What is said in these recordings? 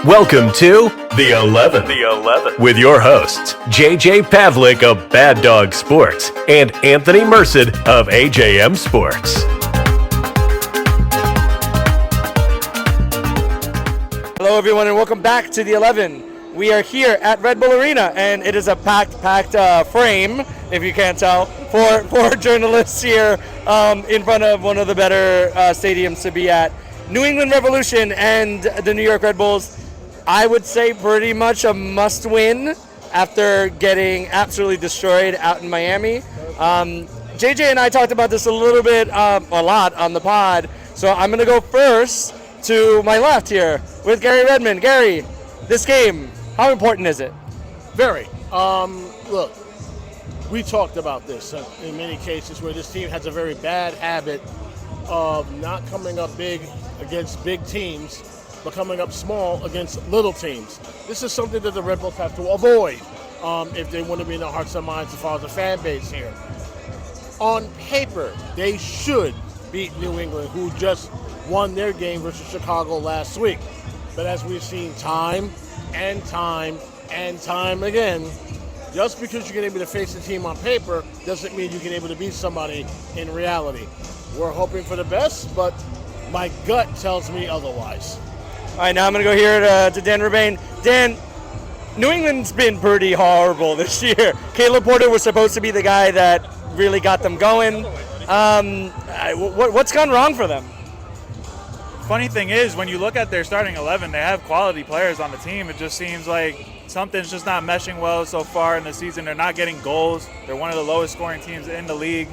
Welcome to The 11. With your hosts, JJ Pavlik of Bad Dog Sports and Anthony Merced of AJM Sports. Hello, everyone, and welcome back to The 11. We are here at Red Bull Arena, and it is a packed frame, if you can't tell, for journalists here in front of one of the better stadiums to be at. New England Revolution and the New York Red Bulls, I would say pretty much a must-win after getting absolutely destroyed out in Miami. JJ and I talked about this a lot on the pod, so I'm going to go first to my left here with Gary Redmond. Gary, this game, how important is it? Very. Look, we talked about this in many cases where this team has a very bad habit of not coming up big against big teams, but coming up small against little teams. This is something that the Red Bulls have to avoid if they want to be in the hearts and minds as far as the fan base here. On paper, they should beat New England, who just won their game versus Chicago last week. But as we've seen time and time again, just because you're able to face a team on paper doesn't mean you can able to beat somebody in reality. We're hoping for the best, but my gut tells me otherwise. All right, now I'm going to go here to Dan Rebane. Dan, New England's been pretty horrible this year. Caleb Porter was supposed to be the guy that really got them going. What's gone wrong for them? Funny thing is, when you look at their starting 11, they have quality players on the team. It just seems like something's just not meshing well so far in the season. They're not getting goals. They're one of the lowest scoring teams in the league.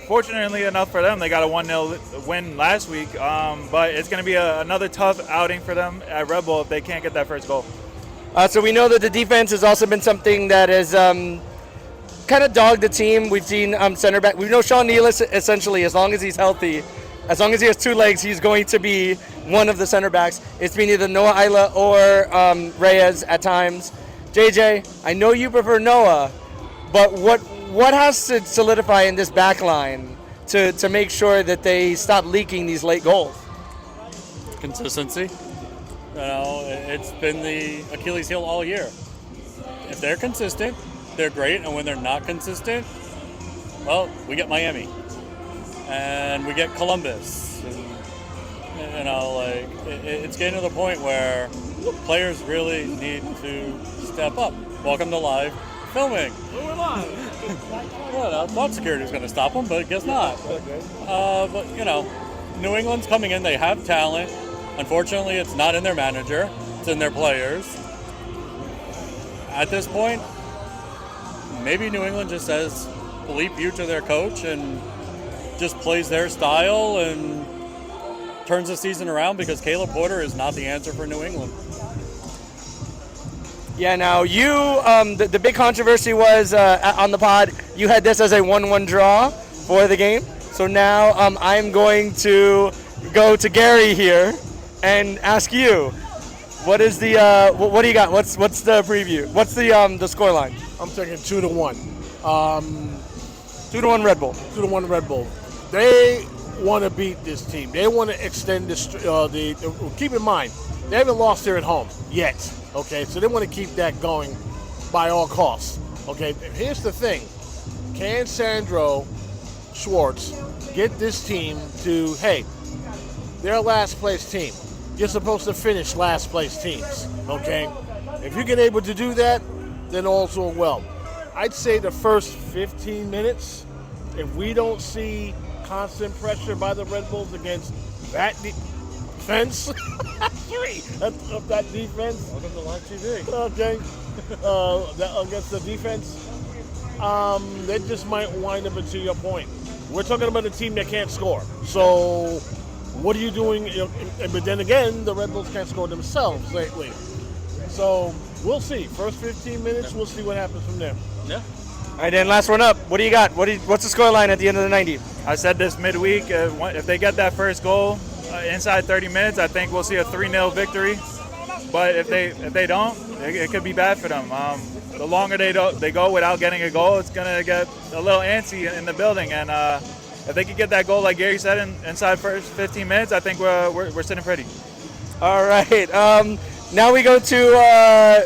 Fortunately enough for them, they got a 1-0 win last week, but it's going to be another tough outing for them at Red Bull if they can't get that first goal. So we know that the defense has also been something that has kind of dogged the team. We've seen center back. We know Sean Nealis, essentially, as long as he's healthy, as long as he has two legs, he's going to be one of the center backs. It's been either Noah Isla or Reyes at times. JJ, I know you prefer Noah, but what has to solidify in this back line to make sure that they stop leaking these late goals? Consistency. It's been the Achilles heel all year. If they're consistent, they're great, and when they're not consistent, well, we get Miami. And we get Columbus. And, it's getting to the point where players really need to step up. Welcome to live filming. We're live. Well, I thought security was going to stop them, but guess not. But, New England's coming in. They have talent. Unfortunately, it's not in their manager. It's in their players. At this point, maybe New England just says, bleep you to their coach and just plays their style and turns the season around, because Caleb Porter is not the answer for New England. Yeah, now you, the big controversy was on the pod, you had this as a 1-1 draw for the game. So now I'm going to go to Gary here and ask you, what is the, what do you got? What's the preview? What's the score line? I'm thinking 2-1. 2-1 Red Bull. 2-1 Red Bull. They want to beat this team. They want to extend keep in mind, they haven't lost here at home yet. Okay, so they want to keep that going by all costs. Okay, here's the thing. Can Sandro Schwartz get this team to, hey, they're a last place team. You're supposed to finish last place teams. Okay? If you get able to do that, then all's well. I'd say the first 15 minutes, if we don't see constant pressure by the Red Bulls against that defense, of that defense. Welcome to live TV. Okay, against the defense, they just might wind up to your point. We're talking about a team that can't score. So, what are you doing? But then again, the Red Bulls can't score themselves lately. So, we'll see. First 15 minutes, we'll see what happens from there. Yeah. All right, Dan, last one up. What do you got? What's the score line at the end of the 90? I said this midweek, if they get that first goal inside 30 minutes, I think we'll see a 3-0 victory. But if they don't, it could be bad for them. The longer they go without getting a goal, it's going to get a little antsy in the building. And if they could get that goal, like Gary said, inside first 15 minutes, I think we're sitting pretty. All right. Now we go to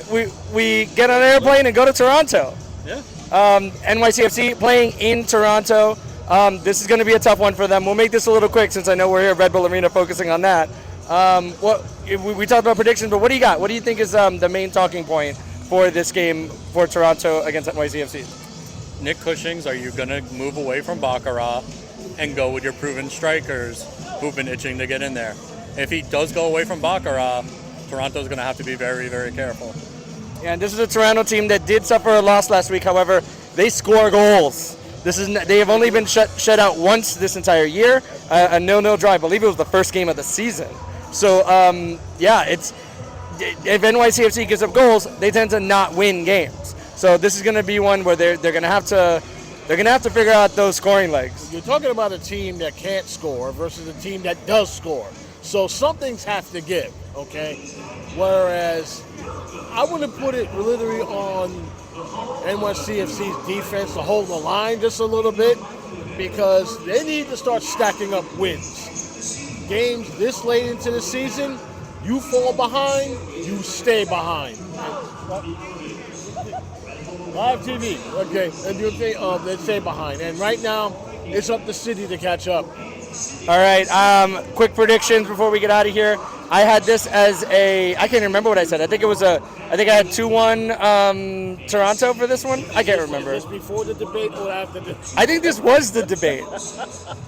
we get on an airplane and go to Toronto. Yeah. NYCFC playing in Toronto. This is going to be a tough one for them. We'll make this a little quick since I know we're here at Red Bull Arena focusing on that. We talked about predictions, but what do you got? What do you think is the main talking point for this game for Toronto against NYCFC? Nick Cushing's, are you going to move away from Baccarat and go with your proven strikers who've been itching to get in there? If he does go away from Baccarat, Toronto's going to have to be very, very careful. Yeah, and this is a Toronto team that did suffer a loss last week. However, they score goals. They have only been shut out once this entire year. A 0-0 draw. I believe it was the first game of the season. So if NYCFC gives up goals, they tend to not win games. So this is going to be one where they're going to have to figure out those scoring legs. You're talking about a team that can't score versus a team that does score. So some things have to give, okay? Whereas I would have put it literally on NYCFC's defense to hold the line just a little bit because they need to start stacking up wins. Games this late into the season, you fall behind, you stay behind. Live TV, okay, and you think they stay behind. And right now, it's up to City to catch up. All right, quick predictions before we get out of here. I had this as I can't remember what I said. I think I had 2-1 Toronto for this one. I can't remember. This before the debate or after the I think this was the debate.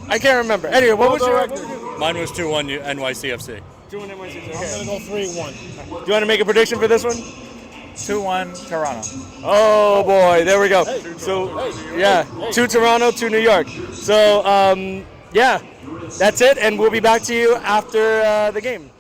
I can't remember. Anyway, what was your record? Mine was 2-1 NYCFC. 2-1 NYCFC. I'm Okay. going to go 3-1. Do you want to make a prediction for this one? 2-1 Toronto. Oh boy, there we go. So yeah, 2 Toronto, 2 New York. So yeah, that's it, and we'll be back to you after the game.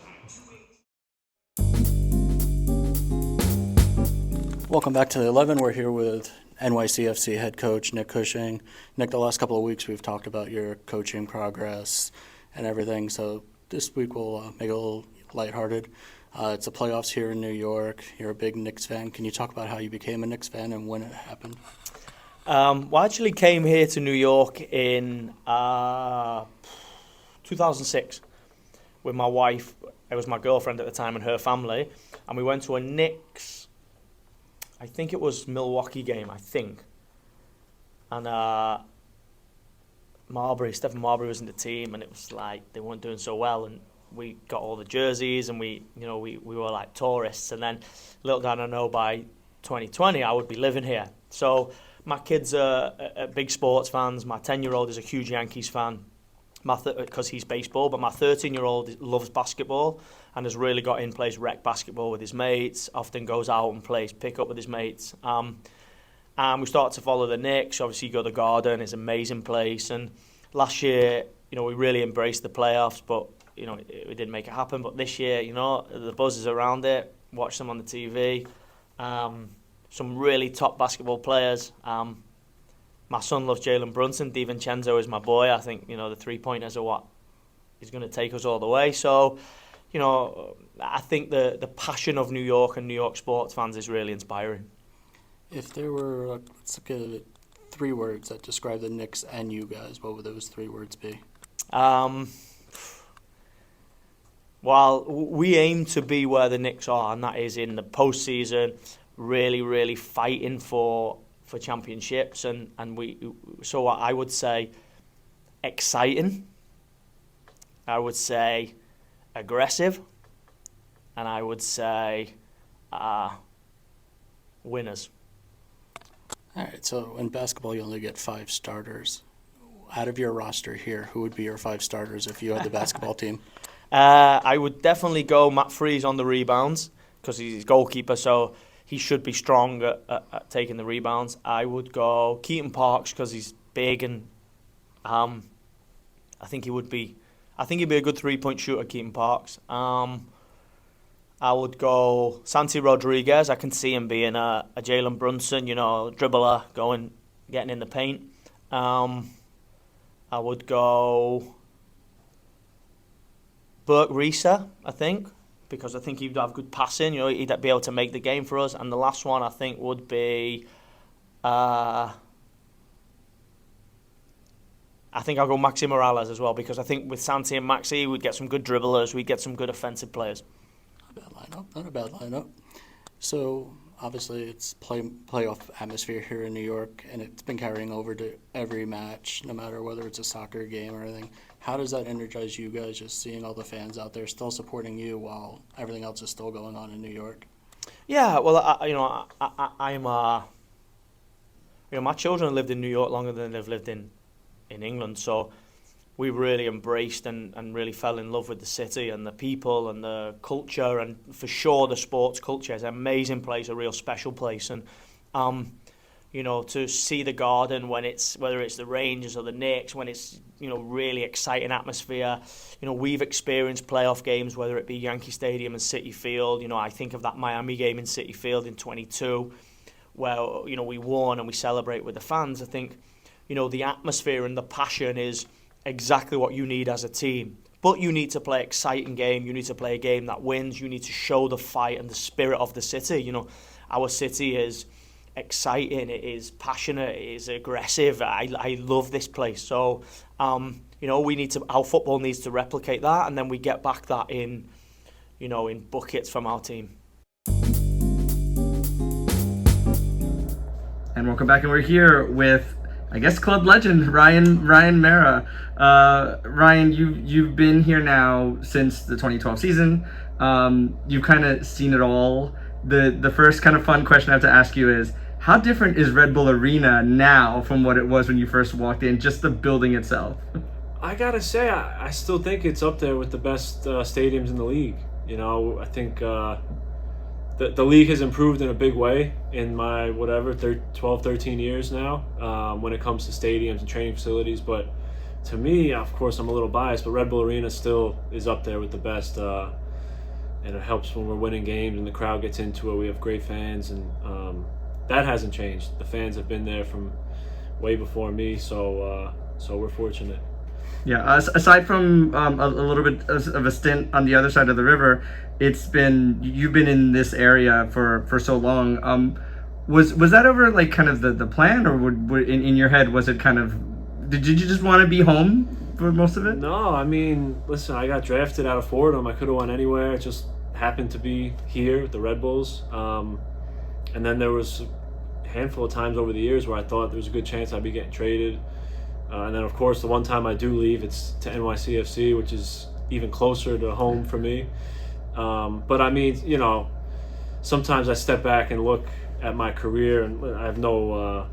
Welcome back to the 11. We're here with NYCFC head coach Nick Cushing. Nick, the last couple of weeks we've talked about your coaching progress and everything, so this week we'll make it a little lighthearted. It's the playoffs here in New York. You're a big Knicks fan. Can you talk about how you became a Knicks fan and when it happened? Well, I actually came here to New York in 2006 with my wife. It was my girlfriend at the time and her family, and we went to a Knicks, I think it was Milwaukee game, and Stephen Marbury was in the team, and it was like they weren't doing so well, and we got all the jerseys, and we were like tourists. And then little did I know, by 2020 I would be living here. So my kids are big sports fans. My 10-year-old is a huge Yankees fan because he's baseball, but my 13-year-old loves basketball and has really got in, plays rec basketball with his mates, often goes out and plays pickup with his mates. And we started to follow the Knicks. Obviously, you go to the Garden, it's an amazing place. And last year, we really embraced the playoffs, but we didn't make it happen. But this year, the buzz is around it. Watch them on the TV. Some really top basketball players. My son loves Jalen Brunson. DiVincenzo is my boy. I think, the three-pointers are what is going to take us all the way. So, I think the passion of New York and New York sports fans is really inspiring. If there were, let's look at it, 3 words that describe the Knicks and you guys, what would those 3 words be? Well, we aim to be where the Knicks are, and that is in the postseason, really, really fighting for championships, and so I would say exciting, I would say aggressive, and I would say winners. All right, so in basketball you only get 5 starters. Out of your roster here, who would be your 5 starters if you had the basketball team? I would definitely go Matt Freese on the rebounds because he's goalkeeper, so he should be strong at taking the rebounds. I would go Keaton Parks because he's big, and I think he'd be a good 3-point shooter, Keaton Parks. I would go Santi Rodriguez. I can see him being a Jalen Brunson, dribbler, getting in the paint. I would go Burke Reeser, I think, because I think he'd have good passing. He'd be able to make the game for us. And the last one, I think, would be I I think I'll go Maxi Morales as well, because I think with Santi and Maxi, we'd get some good dribblers, we'd get some good offensive players. Not a bad lineup. So obviously it's playoff atmosphere here in New York, and it's been carrying over to every match, no matter whether it's a soccer game or anything. How does that energize you guys, just seeing all the fans out there still supporting you while everything else is still going on in New York? Yeah, well, I'm my children lived in New York longer than they've lived in England, so we really embraced and really fell in love with the city and the people and the culture, and for sure the sports culture. It's an amazing place, a real special place, and to see the Garden when it's, whether it's the Rangers or the Knicks, when it's really exciting atmosphere. We've experienced playoff games, whether it be Yankee Stadium and Citi Field. I think of that Miami game in Citi Field in 22, where we won and we celebrate with the fans. I think the atmosphere and the passion is exactly what you need as a team. But you need to play an exciting game. You need to play a game that wins. You need to show the fight and the spirit of the city. Our city is exciting. It is passionate. It is aggressive. I love this place. So, our football needs to replicate that, and then we get back that in buckets from our team. And welcome back, and we're here with, I guess, club legend Ryan Meara. Ryan, you've been here now since the 2012 season. You've kind of seen it all. The first kind of fun question I have to ask you is, how different is Red Bull Arena now from what it was when you first walked in, just the building itself? I gotta say, I still think it's up there with the best stadiums in the league. I think the league has improved in a big way in my 12, 13 years now when it comes to stadiums and training facilities. But to me, of course, I'm a little biased, but Red Bull Arena still is up there with the best. And it helps when we're winning games and the crowd gets into it. We have great fans, and that hasn't changed. The fans have been there from way before me, so we're fortunate. Yeah, aside from a little bit of a stint on the other side of the river, you've been in this area for so long. Was that ever like kind of the plan, or in your head was it kind of, did you just want to be home for most of it? No, I mean, listen, I got drafted out of Fordham. I could have went anywhere. It just happened to be here with the Red Bulls. And then there was a handful of times over the years where I thought there was a good chance I'd be getting traded. And then, of course, the one time I do leave, it's to NYCFC, which is even closer to home for me. But I mean, sometimes I step back and look at my career, and I have no,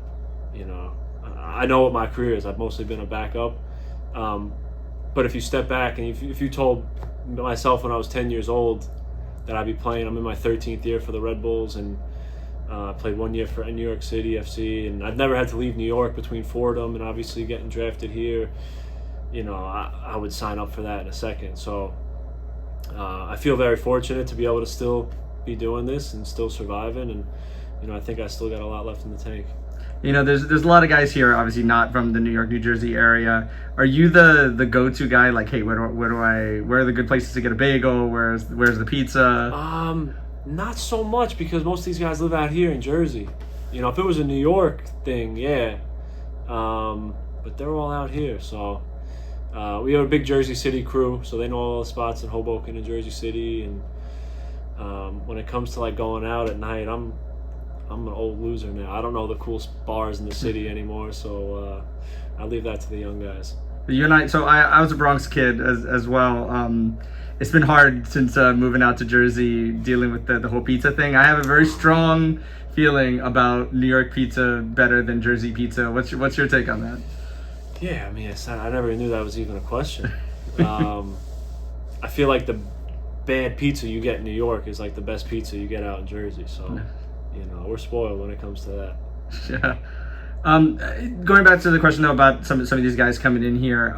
I know what my career is. I've mostly been a backup. But if you step back and if you told myself when I was 10 years old that I'd be playing, I'm in my 13th year for the Red Bulls, and played 1 year for New York City FC, and I've never had to leave New York between Fordham and obviously getting drafted here. I would sign up for that in a second. So I feel very fortunate to be able to still be doing this and still surviving, and I think I still got a lot left in the tank. There's a lot of guys here, obviously not from the New York, New Jersey area. Are you the go-to guy? Like, hey, where are the good places to get a bagel? Where's the pizza? Not so much, because most of these guys live out here in Jersey. If it was a New York thing, yeah. But they're all out here, so we have a big Jersey City crew, so they know all the spots in Hoboken and Jersey City. And when it comes to like going out at night, I'm an old loser now. I don't know the cool bars in the city anymore, so I leave that to the young guys. You and I was a Bronx kid as well. It's been hard since moving out to Jersey, dealing with the whole pizza thing. I have a very strong feeling about New York pizza better than Jersey pizza. What's your take on that? Yeah, I mean, I never knew that was even a question. I feel like the bad pizza you get in New York is like the best pizza you get out in Jersey. So, we're spoiled when it comes to that. Yeah. Going back to the question though about some of these guys coming in here,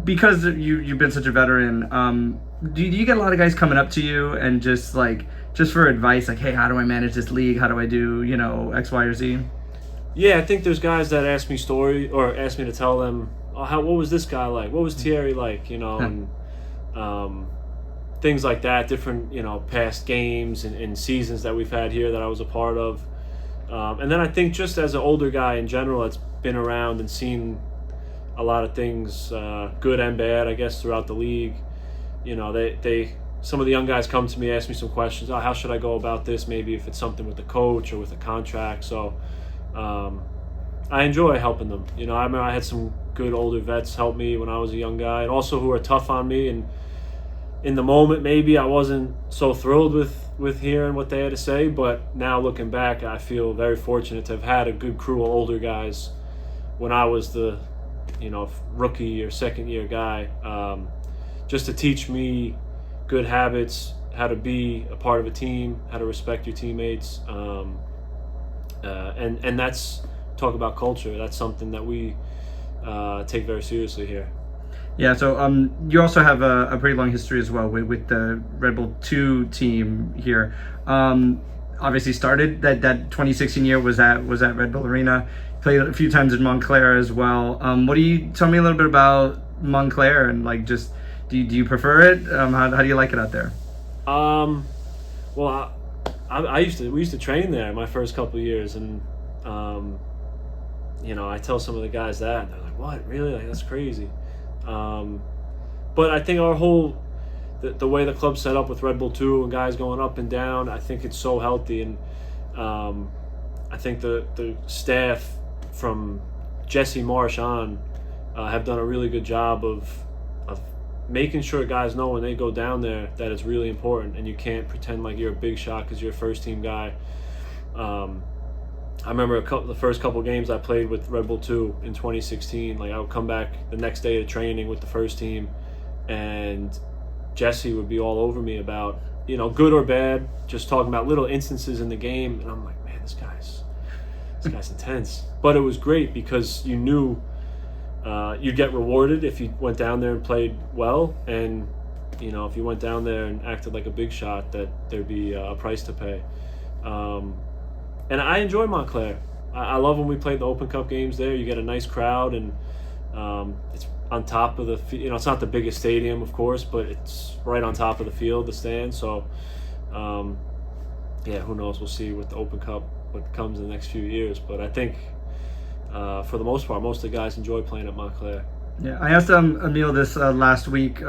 because you've been such a veteran, do you get a lot of guys coming up to you and just for advice, like, hey, how do I manage this league? How do I do X, Y, or Z? Yeah, I think there's guys that ask me ask me to tell them, what was this guy like? What was Thierry like? And things like that, different past games and seasons that we've had here that I was a part of. And then I think just as an older guy in general that's been around and seen a lot of things, good and bad, I guess, throughout the league. You know, some of the young guys come to me, ask me some questions. Oh, how should I go about this? Maybe if it's something with the coach or with a contract. So I enjoy helping them. You know, I remember I had some good older vets help me when I was a young guy, and also who are tough on me. And in the moment, maybe I wasn't so thrilled with hearing what they had to say, but now looking back, I feel very fortunate to have had a good crew of older guys when I was the, you know, rookie or second year guy, just to teach me good habits, how to be a part of a team, how to respect your teammates, and that's, talk about culture. That's something that we take very seriously here. Yeah, so you also have a pretty long history as well with the Red Bull 2 team here. Obviously started that 2016 year was at Red Bull Arena. Played a few times in Montclair as well. What do you tell me a little bit about Montclair, and like, just do you prefer it? How do you like it out there? Well, we used to train there my first couple of years, and you know, I tell some of the guys that, and they're like, "What? Really? Like, that's crazy." But I think our whole the way the club's set up with Red Bull 2 and guys going up and down, I think it's so healthy, and I think the staff from Jesse Marsh on have done a really good job of making sure guys know when they go down there that it's really important, and you can't pretend like you're a big shot because you're a first team guy. I remember the first couple games I played with Red Bull 2 in 2016. Like, I would come back the next day to training with the first team, and Jesse would be all over me about, you know, good or bad, just talking about little instances in the game, and I'm like, man, this guy's intense. But it was great because you knew you'd get rewarded if you went down there and played well, and you know, if you went down there and acted like a big shot, that there'd be a price to pay. And I enjoy Montclair. I love when we played the Open Cup games there. You get a nice crowd, and it's on top of the, you know, it's not the biggest stadium, of course, but it's right on top of the field, the stand. So, yeah, who knows? We'll see with the Open Cup what comes in the next few years. But I think, for the most part, most of the guys enjoy playing at Montclair. Yeah, I asked Emil this last week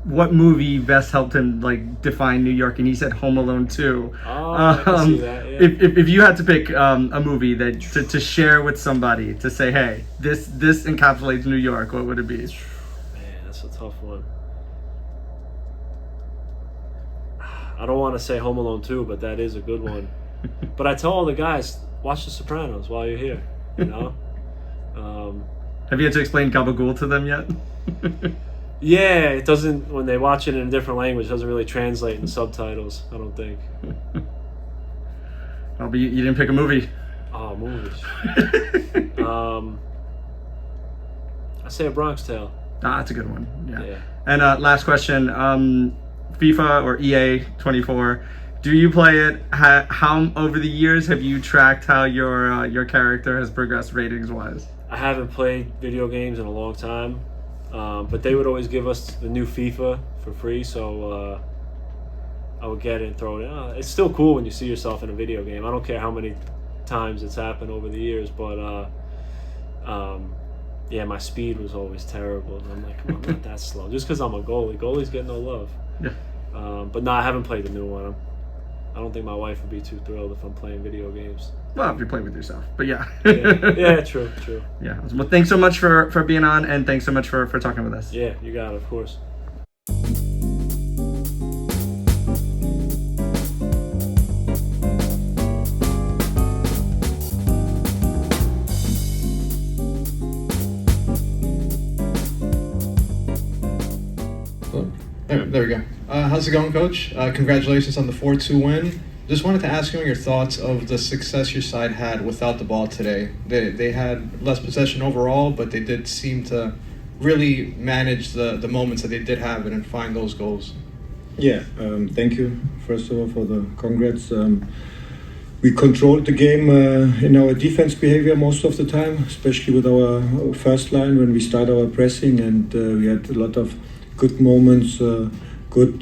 what movie best helped him like define New York, and he said Home Alone 2. Oh, I can see that, yeah. If you had to pick a movie that to share with somebody, to say, hey, this encapsulates New York, what would it be? Man, that's a tough one. I don't want to say Home Alone 2, but that is a good one. But I tell all the guys, watch The Sopranos while you're here, you know? Have you had to explain Gabagool to them yet? Yeah, it doesn't, when they watch it in a different language, it doesn't really translate in subtitles, I don't think. Oh, but you didn't pick a movie. Oh, movies. I say A Bronx Tale. Ah, that's a good one. Yeah. Yeah. And last question, FIFA or EA 24, do you play it? How over the years have you tracked how your character has progressed ratings wise? I haven't played video games in a long time. But they would always give us the new FIFA for free, so I would get it and throw it in. It's still cool when you see yourself in a video game. I don't care how many times it's happened over the years, but yeah, my speed was always terrible. And I'm like, I'm not that slow. Just because I'm a goalie. Goalies get no love. Yeah. But no, I haven't played the new one. I don't think my wife would be too thrilled if I'm playing video games. Well, if you play with yourself, but yeah. Yeah, true. Yeah. Well, thanks so much for being on, and thanks so much for talking with us. Yeah, you got it, of course. There we go. How's it going, Coach? Congratulations on the 4-2 win. Just wanted to ask you your thoughts of the success your side had without the ball today. They had less possession overall, but they did seem to really manage the moments that they did have and find those goals. Yeah, thank you, first of all, for the congrats. We controlled the game in our defense behavior most of the time, especially with our first line when we start our pressing, and we had a lot of good moments, good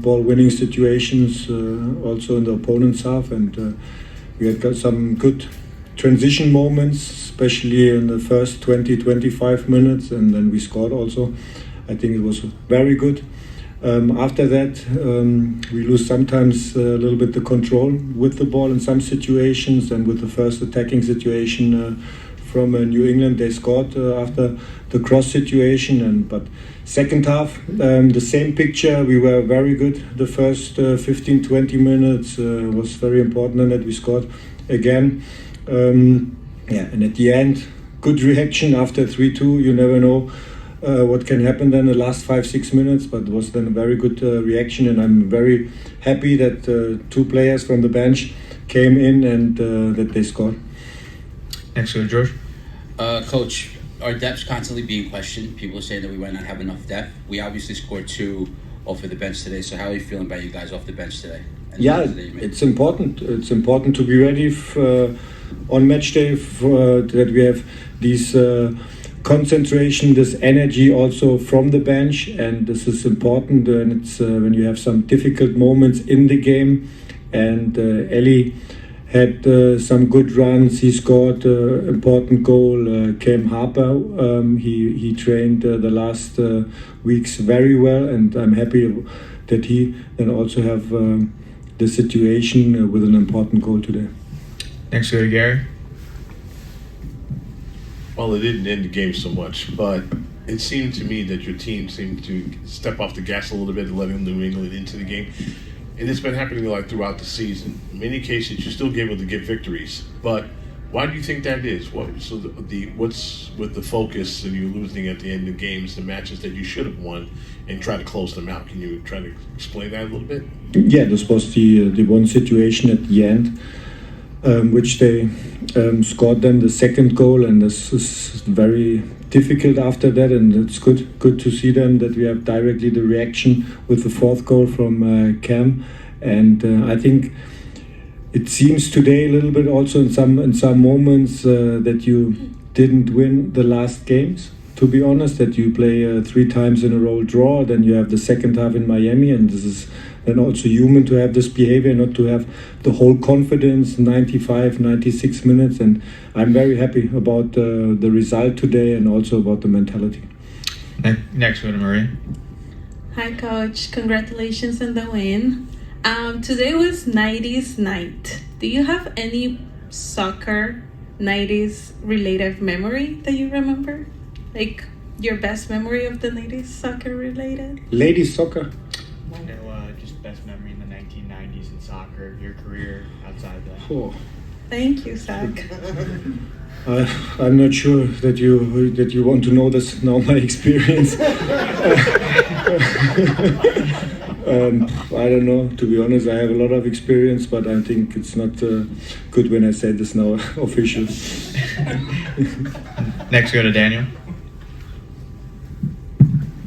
ball-winning situations also in the opponent's half, and we had got some good transition moments, especially in the first 20-25 minutes, and then we scored also. I think it was very good. After that, we lose sometimes a little bit the control with the ball in some situations, and with the first attacking situation from New England, they scored after the cross situation. But second half, the same picture. We were very good. The first 15-20 minutes was very important, and that we scored again. And at the end, good reaction after 3-2. You never know what can happen then the last 5-6 minutes, but it was then a very good reaction, and I'm very happy that 2 players from the bench came in and that they scored. Next go to George. Coach, our depth's constantly being questioned. People are saying that we might not have enough depth. We obviously scored 2 off of the bench today, so how are you feeling about you guys off the bench today? It's important. It's important to be ready on match day that we have these concentration, this energy also from the bench, and this is important. And it's when you have some difficult moments in the game. And Ellie had some good runs. He scored an important goal. Cam Harper, he trained the last weeks very well, and I'm happy that he then also have the situation with an important goal today. Next go to Gary. Well, it didn't end the game so much, but it seemed to me that your team seemed to step off the gas a little bit and letting New England into the game. And it's been happening like throughout the season. In many cases, you're still able to get victories. But why do you think that is? What's with the focus and you losing at the end of games, the matches that you should have won, and try to close them out? Can you try to explain that a little bit? Yeah, this was the one situation at the end, which they scored then the second goal, and this is very difficult after that, and it's good to see them that we have directly the reaction with the fourth goal from Cam, and I think it seems today a little bit also in some moments that you didn't win the last games. To be honest, that you play 3 times in a row draw, then you have the second half in Miami, and this is then also human to have this behavior, not to have the whole confidence 95, 96 minutes, and I'm very happy about the result today and also about the mentality. Next one, Marie. Hi, Coach. Congratulations on the win. Today was 90s night. Do you have any soccer 90s related memory that you remember? Like your best memory of the 90s soccer related? Ladies soccer? No, just best memory in the 1990s in soccer, your career outside that. Oh. Thank you, Zach. I'm not sure that you want to know this now, my experience. I don't know, to be honest. I have a lot of experience, but I think it's not good when I say this now officially. Next, go to Daniel.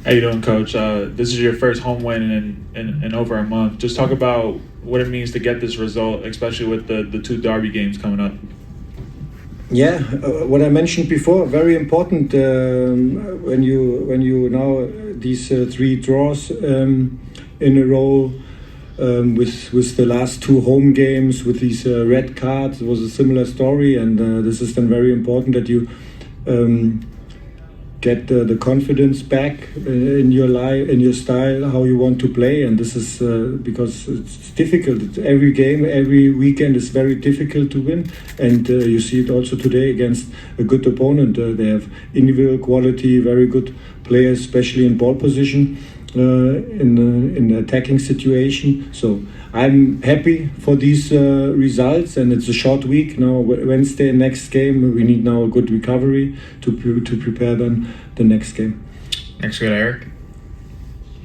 How you doing, Coach? This is your first home win in over a month. Just talk about what it means to get this result, especially with the 2 derby games coming up. Yeah, what I mentioned before, very important when you now these 3 draws in a row with the last 2 home games with these red cards. It was a similar story, and this is then very important that you get the confidence back in your life, in your style, how you want to play, and this is because it's difficult. Every game, every weekend is very difficult to win, and you see it also today against a good opponent. They have individual quality, very good players, especially in ball position, in the attacking situation. So I'm happy for these results, and it's a short week now. Wednesday, next game, we need now a good recovery to prepare then the next game. Next, go to Eric.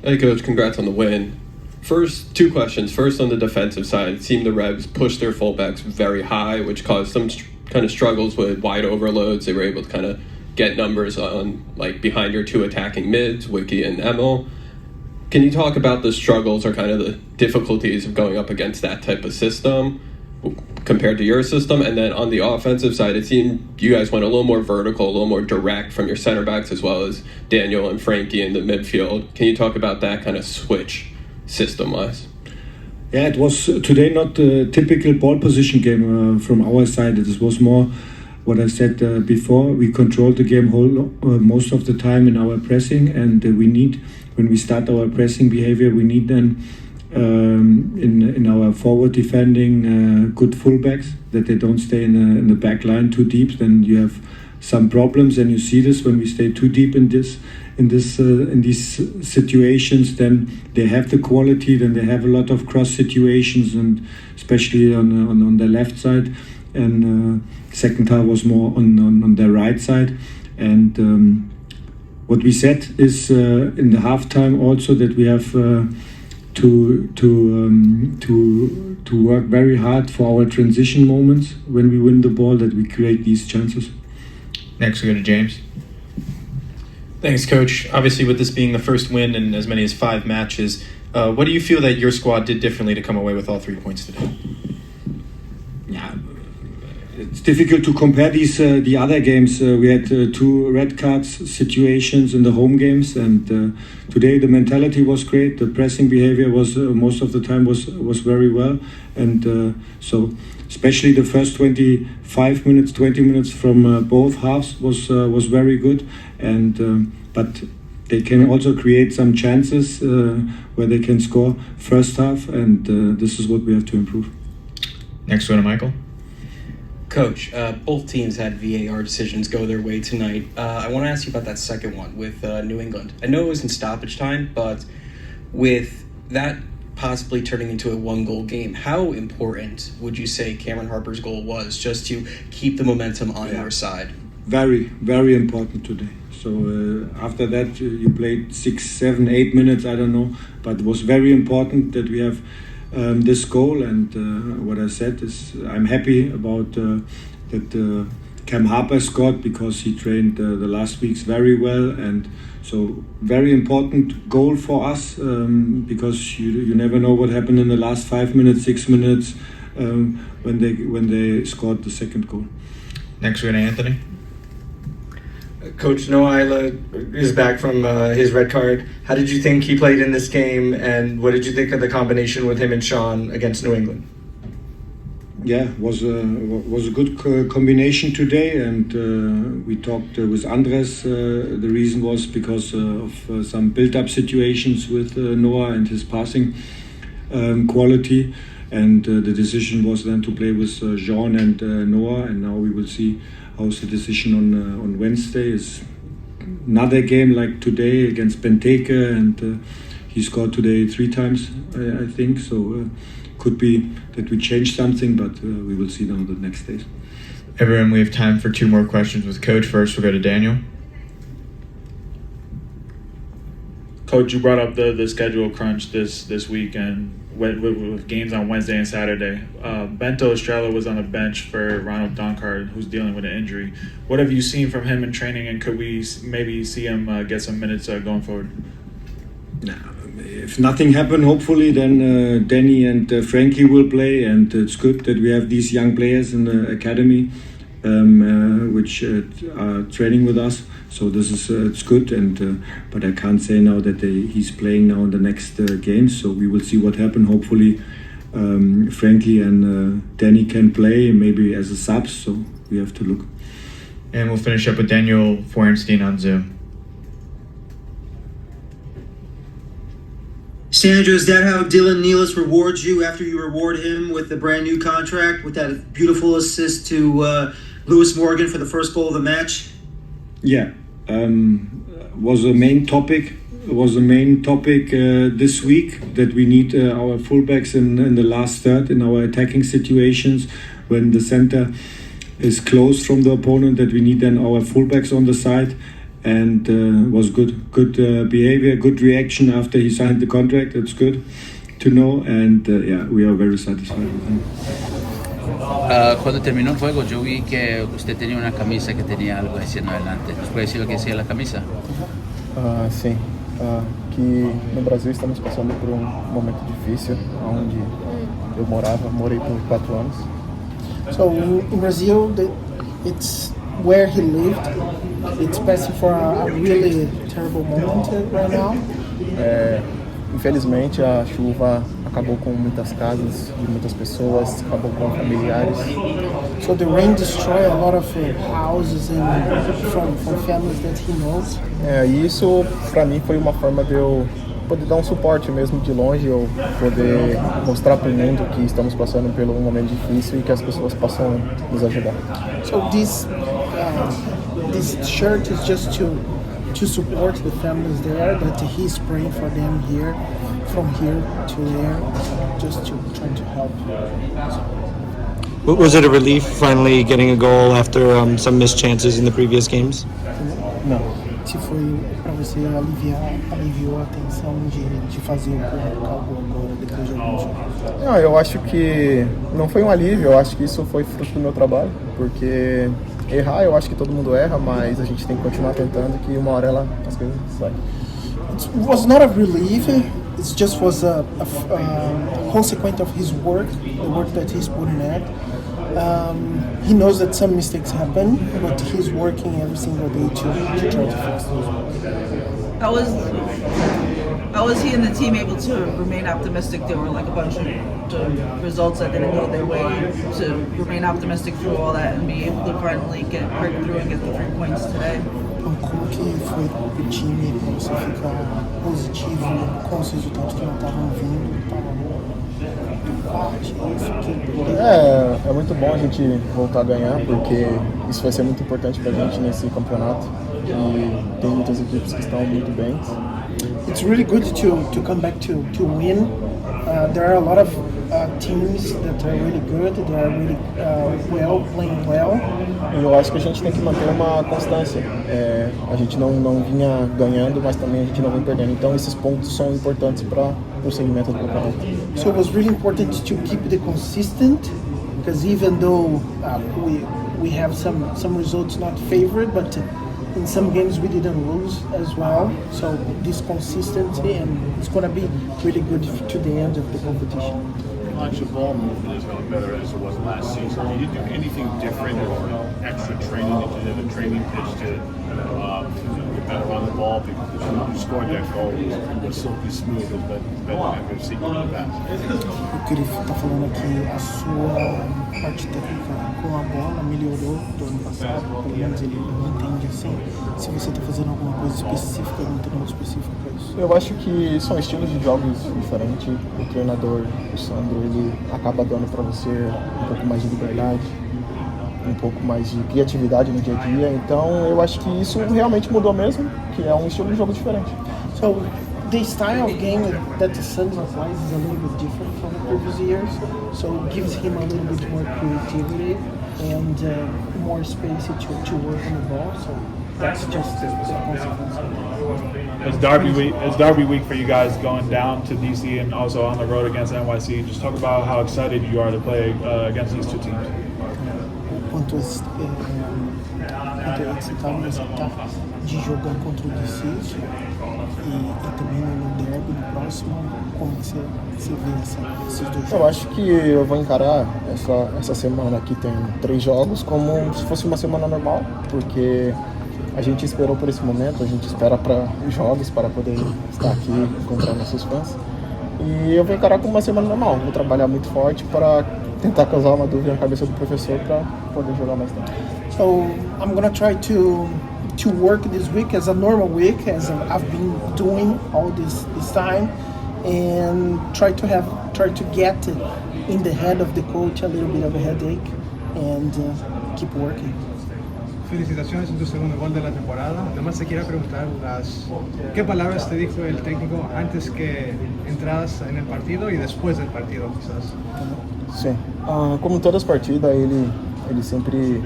Hey, Coach, congrats on the win. First, 2 questions. First, on the defensive side, it seemed the Revs pushed their fullbacks very high, which caused some kind of struggles with wide overloads. They were able to kind of get numbers on, like, behind your 2 attacking mids, Wiki and Emil. Can you talk about the struggles or kind of the difficulties of going up against that type of system compared to your system? And then on the offensive side, it seemed you guys went a little more vertical, a little more direct from your center backs, as well as Daniel and Frankie in the midfield. Can you talk about that kind of switch system-wise? Yeah, it was today not a typical ball position game from our side. It was more what I said before. We controlled the game most of the time in our pressing, and when we start our pressing behavior, we need then in our forward defending good fullbacks, that they don't stay in the back line too deep. Then you have some problems, and you see this when we stay too deep in these situations. Then they have the quality. Then they have a lot of cross situations, and especially on the left side. And second half was more on the right side. And what we said is in the halftime also that we have to work very hard for our transition moments when we win the ball, that we create these chances. Next, we go to James. Thanks, Coach. Obviously, with this being the first win in as many as 5 matches, what do you feel that your squad did differently to come away with all 3 points today? Yeah, it's difficult to compare the other games. We had 2 red cards situations in the home games, and today the mentality was great. The pressing behavior was most of the time was very well, and so especially the first 25 minutes, 20 minutes from both halves was very good, and but they can also create some chances where they can score first half, and this is what we have to improve. Next, go to Michael. Coach, both teams had VAR decisions go their way tonight. I want to ask you about that second one with New England. I know it was in stoppage time, but with that possibly turning into a 1-goal game, how important would you say Cameron Harper's goal was just to keep the momentum on your side? Very, very important today. So after that, you played 6, 7, 8 minutes, I don't know, but it was very important that we have this goal, and what I said is I'm happy about that Cam Harper scored, because he trained the last weeks very well, and so very important goal for us, because you never know what happened in the last 5 minutes, 6 minutes when they scored the second goal. Next, we go to Anthony. Coach Noah Isla is back from his red card. How did you think he played in this game, and what did you think of the combination with him and Sean against New England? Yeah, was a good combination today, and we talked with Andres. The reason was because of some build-up situations with Noah and his passing quality, and the decision was then to play with Jean and Noah, and now we will see how's the decision on Wednesday. Is another game like today against Benteke, and he scored today 3 times, I think, so could be that we change something, but we will see now the next days. Everyone, we have time for 2 more questions with Coach. First, we'll go to Daniel. Coach, you brought up the schedule crunch this weekend with games on Wednesday and Saturday. Bento Estrella was on the bench for Ronald Donkard, who's dealing with an injury. What have you seen from him in training, and could we maybe see him get some minutes going forward? If nothing happened, hopefully, then Danny and Frankie will play, and it's good that we have these young players in the academy which are training with us. So this is it's good, and but I can't say now that he's playing now in the next games. So we will see what happens. Hopefully, Frankie and Danny can play, maybe as a subs. So we have to look. And we'll finish up with Daniel Forenstein on Zoom. Sandra, is that how Dylan Nealis rewards you after you reward him with the brand new contract, with that beautiful assist to Lewis Morgan for the first goal of the match? Yeah, was a main topic. This week, that we need our fullbacks in the last third in our attacking situations when the center is close from the opponent. That we need then our fullbacks on the side. And was good behavior, good reaction after he signed the contract. It's good to know, and yeah, we are very satisfied with him. Cuando terminó el juego, yo vi que usted tenía una camisa que tenía algo diciendo adelante. ¿Nos puede decir lo que decía la camisa? Sim, que no Brasil estamos passando por momento difícil, onde eu morei por 4 anos. So in Brazil, it's where he lived. It's passing for a really terrible moment right now. infelizmente a chuva acabou com muitas casas de muitas pessoas, acabou com familiares. So the rain destroyed a lot of houses from families that he knows. E isso para mim foi uma forma de eu poder dar um suporte mesmo de longe, eu poder mostrar para o mundo que estamos passando por um momento difícil e que as pessoas possam nos ajudar. So this shirt is just to support the families there, but he's praying for them here, from here to there, just to try to help. Was it a relief finally getting a goal after some missed chances in the previous games? Não. Se foi para você aliviou a tensão de fazer o gol agora depois de alguns jogos? Não, eu acho que não foi um alívio, eu acho que isso foi fruto do meu trabalho, porque errar eu acho que todo mundo erra, mas a gente tem que continuar tentando que uma hora as coisas saem. It was not a relief, it just was a consequence of his work, the work that he's putting at. He knows that some mistakes happen, but he's working every single day to try to fix those. How was he and the team able to remain optimistic? There were like a bunch of results that didn't go their way, to remain optimistic through all that and be able to finally break through and get the 3 points today. Como que foi o time para você ficar positivo com os resultados que não estavam vindo, É muito bom a gente voltar a ganhar, porque isso vai ser muito importante pra gente nesse campeonato e tem muitas equipes que estão muito bem. It's really good to come back to win. There are a lot of teams that are really good, they are really playing well. E eu acho que a gente tem que manter uma constância. A gente não vinha ganhando, mas também a gente não vem perdendo. Então esses pontos são importantes para o segmento do campeonato. So it was really important to keep the consistent, because even though we have some results not favored, but in some games we didn't lose as well. So this consistency, and it's going to be really good to the end of the competition. Your ball movement is going better as it was last season. Did you do anything different or extra training that you did a training pitch to get better on the ball? Because you scored that goal, it was silky smooth, it was better than I've seen in the past. O que ele está falando aqui, a sua parte técnica com a bola melhorou do ano passado, pelo menos ele entende assim. Se você está fazendo alguma coisa específica, algum treino específico para isso? Eu acho que são estilos de jogos diferentes. O treinador, o Sandro, ele acaba dando para você um pouco mais de liberdade, um pouco mais de criatividade no dia a dia. Então eu acho que isso realmente mudou mesmo, que é um estilo de jogo diferente. So the style of game that the Sandro plays is a little bit different from the previous years. So it gives him a little bit more creativity and more space to work on the ball. So that's just the consequence. It's Derby week for you guys, going down to DC and also on the road against NYC. Just talk about how excited you are to play against these two teams. Quanto excitado você está de jogar contra o DC e também no Derby no próximo, como você vê esses dois jogos? Eu acho que eu vou encarar essa semana que tem 3 jogos como se fosse uma semana normal, porque a gente esperou por esse momento, a gente espera para os jogos, para poder estar aqui e encontrar nossos fãs. E eu vou encarar como uma semana normal, vou trabalhar muito forte para tentar causar uma dúvida na cabeça do professor para poder jogar mais tempo. So I'm gonna try to work this week as a normal week, as I've been doing all this time, and try to get in the head of the coach a little bit of a headache and keep working. Felicitaciones en tu segundo gol de la temporada. Además, te quiero preguntar qué palabras te dijo el técnico antes que entradas en el partido y después del partido, quizás. Sim, como em todas as partidas, ele sempre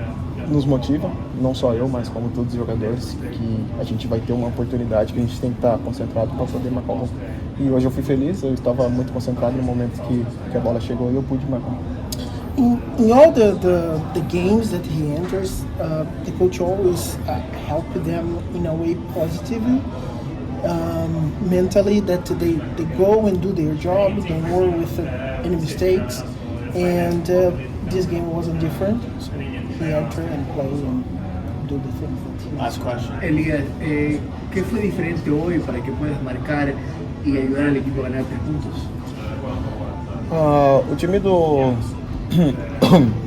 nos motiva, não só eu, mas como todos os jogadores, que a gente vai ter uma oportunidade, que a gente tem que estar concentrado para poder marcar o gol. E hoje eu fui feliz, eu estava muito concentrado no momento que a bola chegou e eu pude marcar. In all the games that he enters, the coach always help them in a way positive, mentally, that they go and do their job, don't worry with any mistakes, and this game wasn't different, so he entered and played and do the things that he Last question. Elías, ¿qué fue diferente hoy para que puedas marcar y ayudar al equipo a ganar 3 puntos? O time do.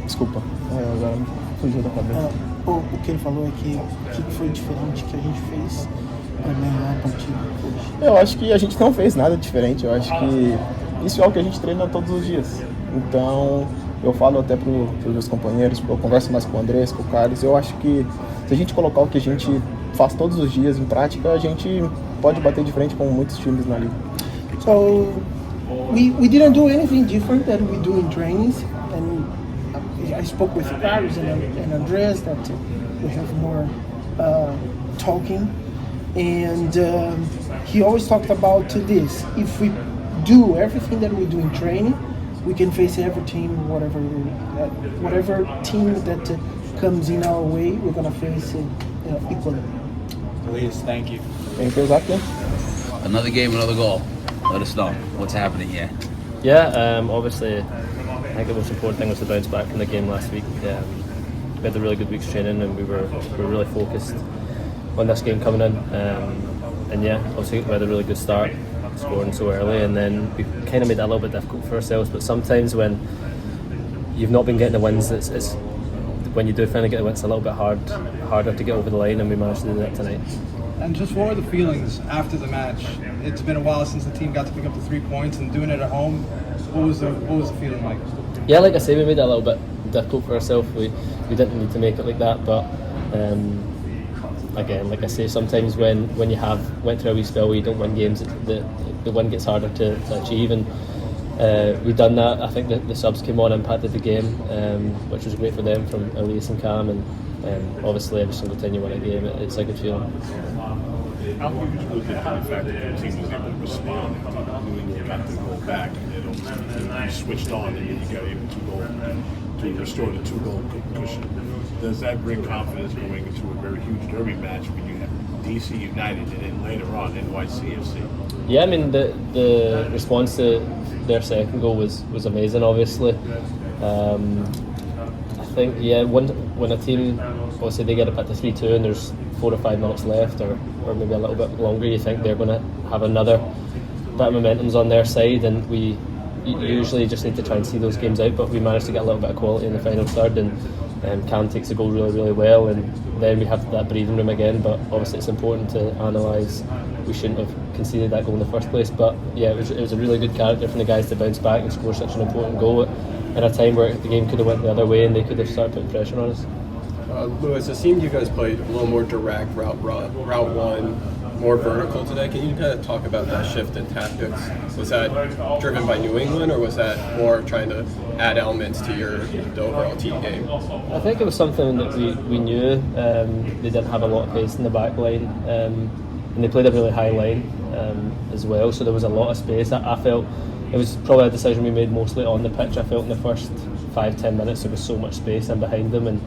Desculpa, agora me fugiu da cabeça. O que ele falou é que o que foi diferente que a gente fez para ganhar a partida hoje. Eu acho que a gente não fez nada diferente, eu acho que isso é o que a gente treina todos os dias. Então, eu falo até para os meus companheiros, eu converso mais com o Andrés, com o Carlos, eu acho que se a gente colocar o que a gente faz todos os dias em prática, a gente pode bater de frente com muitos times na liga. So we didn't do anything different that we do in trainings, and I spoke with Carlos and Andres that we have more talking, and he always talked about this. If we do everything that we do in training, we can face every team, whatever team that comes in our way, we're gonna face it equally. Please, thank you. Thank you, exactly. Another game, another goal. Let us know what's happening here. Yeah, obviously, I think the most important thing was to bounce back from the game last week. We had a really good week's training, and we were really focused on this game coming in. And yeah, obviously we had a really good start, scoring so early, and then we kind of made it a little bit difficult for ourselves. But sometimes when you've not been getting the wins, it's when you do finally get the wins, it's a little bit harder to get over the line, and we managed to do that tonight. And just what were the feelings after the match? It's been a while since the team got to pick up the 3 points, and doing it at home, what was the feeling like? Yeah, like I say, we made it a little bit difficult for ourselves. We didn't need to make it like that, but again, like I say, sometimes when you have went through a wee spell where you don't win games, the win gets harder to achieve, and we've done that. I think the subs came on, impacted the game, which was great for them from Elias and Cam, and obviously every single time you win a game, it's a good feeling. How huge was it the fact that your team was able to respond to New England got the goal back and you switched on and you got able to restore the 2-goal Cushing? Does that bring confidence going into a very huge derby match when you have DC United and then later on NYCFC? Yeah, I mean the response to their second goal was amazing. Obviously, I think when a team obviously they get up at the 3-2 and there's 4 or 5 minutes left, or maybe a little bit longer, you think they're going to have another bit of momentum's on their side, and we usually just need to try and see those games out. But we managed to get a little bit of quality in the final third, and Cam takes the goal really well, and then we have that breathing room again. But obviously it's important to analyse. We shouldn't have conceded that goal in the first place, but yeah, it was a really good character from the guys to bounce back and score such an important goal at a time where the game could have went the other way and they could have started putting pressure on us. Lewis, it seemed you guys played a little more direct, route one, more vertical today. Can you kind of talk about that shift in tactics? Was that driven by New England, or was that more trying to add elements to the overall team game? I think it was something that we knew. They didn't have a lot of pace in the back line, and they played a really high line as well, so there was a lot of space. I felt it was probably a decision we made mostly on the pitch. I felt in the first 5-10 minutes there was so much space in behind them, and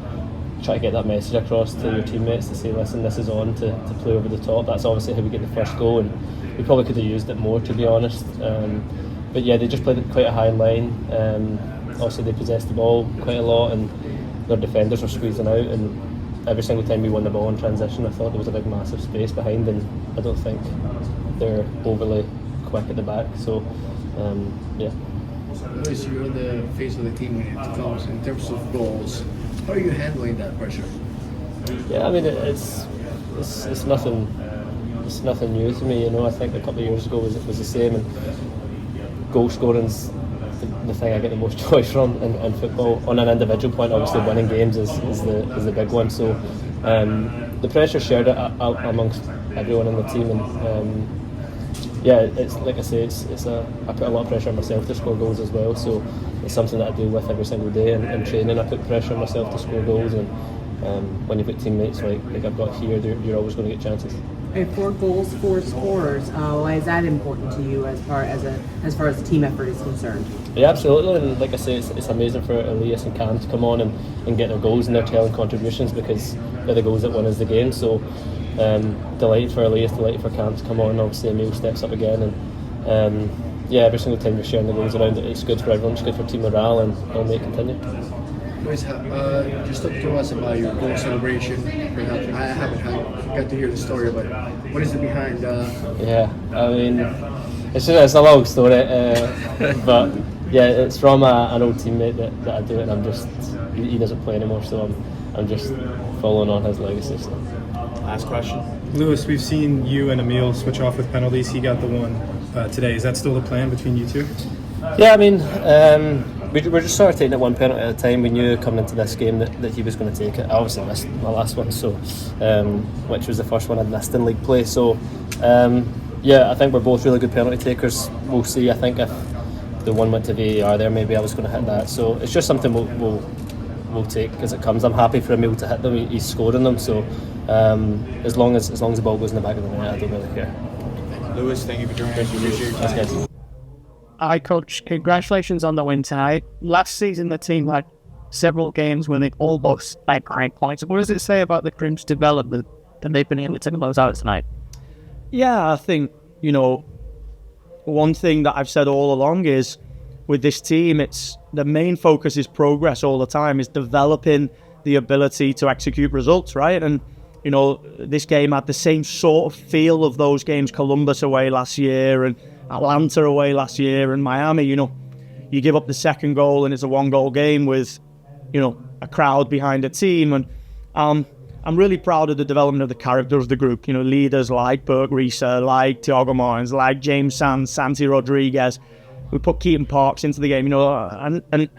try to get that message across to your teammates to say, listen, this is on, to play over the top. That's obviously how we get the first goal, and we probably could have used it more, to be honest. But yeah, they just played quite a high line. Also they possessed the ball quite a lot, and their defenders were squeezing out, and every single time we won the ball in transition, I thought there was a big massive space behind, and I don't think they're overly quick at the back. So yeah. Luis, you're the face of the team when it comes in terms of goals. How are you handling that pressure? Yeah, I mean it's nothing. It's nothing new to me. You know, I think a couple of years ago it was the same, and goal scoring's the thing I get the most joy from in football. On an individual point, obviously winning games is the big one. So the pressure shared amongst everyone in the team, and yeah, it's like I say, I put a lot of pressure on myself to score goals as well. So it's something that I deal with every single day in training. I put pressure on myself to score goals, and when you've got teammates like I've got here, you're always going to get chances. Okay, 4 goals, 4 scorers. Why is that important to you as far as the team effort is concerned? Yeah, absolutely. And like I say, it's amazing for Elias and Cam to come on and get their goals and their telling contributions, because they're the goals that win us the game. So delighted for Elias, delighted for Cam to come on. Obviously Emil steps up again, and yeah, every single time you're sharing the goals around, it's good for everyone, it's good for team morale, and it'll make it continue. Luis, just talk to us about your goal celebration. I haven't got to hear the story, but what is it behind? Yeah, I mean, It's a long story, but yeah, it's from an old teammate that I do it, and I'm just he doesn't play anymore, so I'm just following on his legacy. So. Last question. Lewis, we've seen you and Emil switch off with penalties. He got the one today. Is that still the plan between you two? Yeah, I mean, we're just sort of taking it one penalty at a time. We knew coming into this game that he was going to take it. I obviously missed my last one, so which was the first one I'd missed in league play. So yeah, I think we're both really good penalty takers. We'll see. I think if the one went to VAR there, maybe I was going to hit that. So it's just something we'll take as it comes. I'm happy for Emil to hit them. He's scoring them. So as long as the ball goes in the back of the net, I don't really care. Lewis, thank you for joining us. We appreciate your time. Thanks, guys. Hi, Coach. Congratulations on the win tonight. Last season, the team had several games where they almost like rank points. What does it say about the Crim's development that they've been able to close out tonight? Yeah, I think, one thing that I've said all along is with this team, it's the main focus is progress all the time, is developing the ability to execute results, right? And, this game had the same sort of feel of those games, Columbus away last year and Atlanta away last year and Miami. You give up the second goal and it's a 1-goal game with, a crowd behind the team. And I'm really proud of the development of the character of the group. Leaders like Burke Reeser, like Thiago Moyes, like James Sands, Santi Rodriguez. We put Keaton Parks into the game, and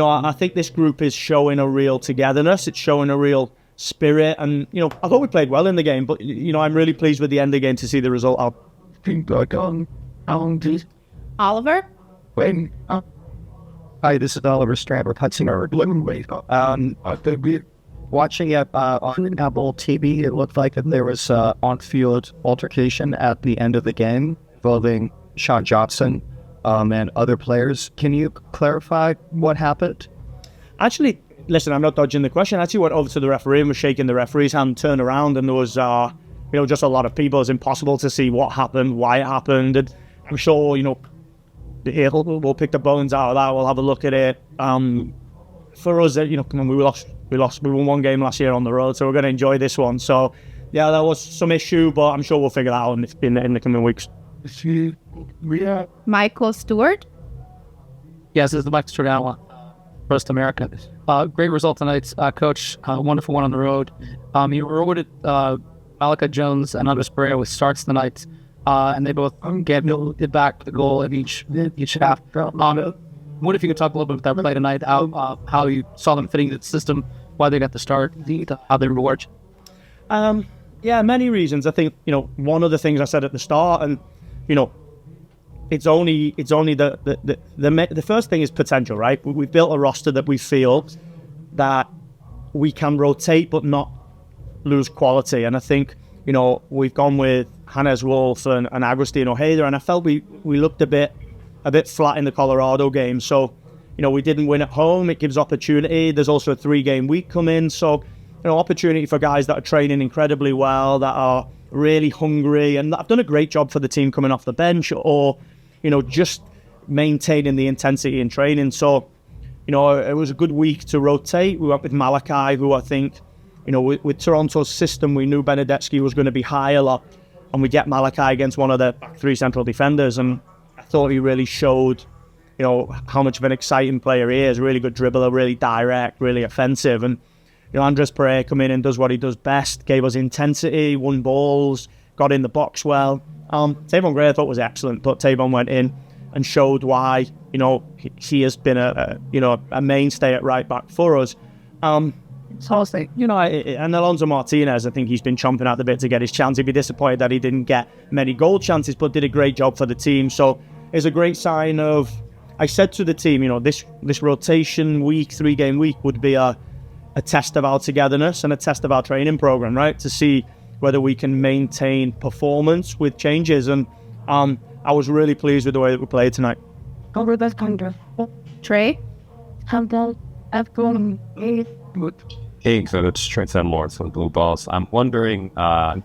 I think this group is showing a real togetherness. It's showing a real spirit. And, I thought we played well in the game, but, I'm really pleased with the end of the game to see the result out. Oliver? Hi, this is Oliver Strand with Hudson River Derby. Watching it on Apple TV, it looked like that there was on-field altercation at the end of the game involving Sean Johnson and other players. Can you clarify what happened? Actually, listen, I'm not dodging the question. I actually went over to the referee and was shaking the referee's hand, turned around, and there was, just a lot of people. It's impossible to see what happened, why it happened. And I'm sure, we'll pick the bones out of that. We'll have a look at it. For us, we won one game last year on the road, so we're going to enjoy this one. So, yeah, there was some issue, but I'm sure we'll figure that out in the coming weeks. Michael Stewart? Yes, this is Mike Stewart, First America. Great result tonight, Coach. Wonderful one on the road. You rewarded Malika Jones and Andres Pereira with starts tonight, and they both get back the goal in each half. What if you could talk a little bit about that play tonight, how you saw them fitting the system, why they got the start, how they reward you? Yeah, many reasons. I think, one of the things I said at the start, and, it's only the first thing is potential, right? We've built a roster that we feel that we can rotate but not lose quality. And I think, we've gone with Hannes Wolf and Agustin Ojeda, and I felt we looked a bit flat in the Colorado game. So, we didn't win at home. It gives opportunity. There's also a 3-game week coming. So, opportunity for guys that are training incredibly well, that are really hungry, and that have done a great job for the team coming off the bench or, just maintaining the intensity in training. So, it was a good week to rotate. We went with Malachi, who I think, with Toronto's system, we knew Benedetsky was going to be high a lot, and we get Malachi against one of the 3 central defenders, and I thought he really showed, how much of an exciting player he is. Really good dribbler, really direct, really offensive. And, Andres Pereira come in and does what he does best, gave us intensity, won balls, got in the box well. Tavon Gray I thought was excellent, but Tavon went in and showed why, he has been a mainstay at right back for us. And Alonso Martinez, I think he's been chomping at the bit to get his chance. He'd be disappointed that he didn't get many goal chances, but did a great job for the team. So it's a great sign of, I said to the team, this rotation week, 3-game week would be a test of our togetherness and a test of our training program, right? To see whether we can maintain performance with changes. And I was really pleased with the way that we played tonight. Trey? Hey, so it's Trey Fenmore from Blue Balls. I'm wondering,